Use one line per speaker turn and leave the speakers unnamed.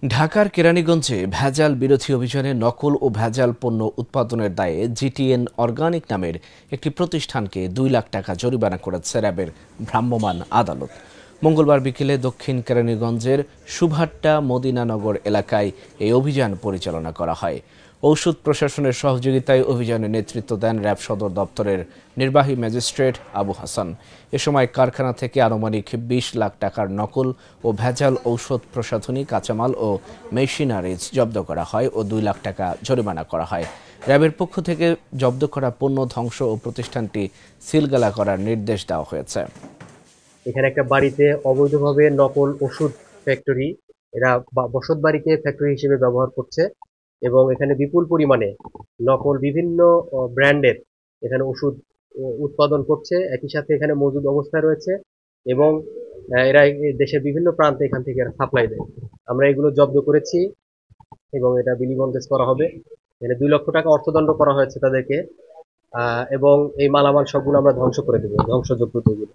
ঢাকার কেরানীগঞ্জে ভেজাল বিরোধী অভিযানে নকল ও ভেজাল পণ্য উৎপাদনের দায়ে জিটিএন অর্গানিক নামের একটি প্রতিষ্ঠানকে 2 লাখ টাকা জরিমানা করেছে র্যাবের ভ্রাম্যমাণ আদালত। মঙ্গলবার বিকেলে দক্ষিণ কেরানীগঞ্জের সুভাট্টা মদিনানগর এলাকায় এই অভিযান পরিচালনা করা হয়। ঔষধ প্রশাসনের সহযোগিতায় অভিযানে নেতৃত্ব দেন র্যাব সদর দপ্তরের নির্বাহী ম্যাজিস্ট্রেট আবু হাসান। এ সময় কারখানা থেকে আনুমানিক 20 লাখ টাকার নকল ও ভেজাল ঔষধ প্রসাধনী কাঁচামাল ও মেশিনারিজ জব্দ করা হয় ও 2 লাখ টাকা জরিমানা করা হয়। র্যাবের পক্ষ থেকে জব্দ করা পণ্য ধ্বংস ও প্রতিষ্ঠানটি সিলগালা করার নির্দেশ দেওয়া হয়েছে।
এখানে একটা বাড়িতে অবৈধভাবে নকল ওষুধ ফ্যাক্টরি, এরা বসত বাড়িকে ফ্যাক্টরি হিসেবে ব্যবহার করছে এবং এখানে বিপুল পরিমাণে নকল বিভিন্ন ব্র্যান্ডের এখানে ওষুধ উৎপাদন করছে, একই সাথে এখানে মজুদ অবস্থায় রয়েছে এবং এরা দেশের বিভিন্ন প্রান্তে এখান থেকে সাপ্লাই দেয়। আমরা এগুলো জব্দ করেছি এবং এটা বিলিবন্দেজ করা হবে। এখানে 2 লক্ষ টাকা অর্থদণ্ড করা হয়েছে তাদেরকে এবং এই মালামাল সবগুলো আমরা ধ্বংস করে দেবো, ধ্বংসযোগ্য এগুলো।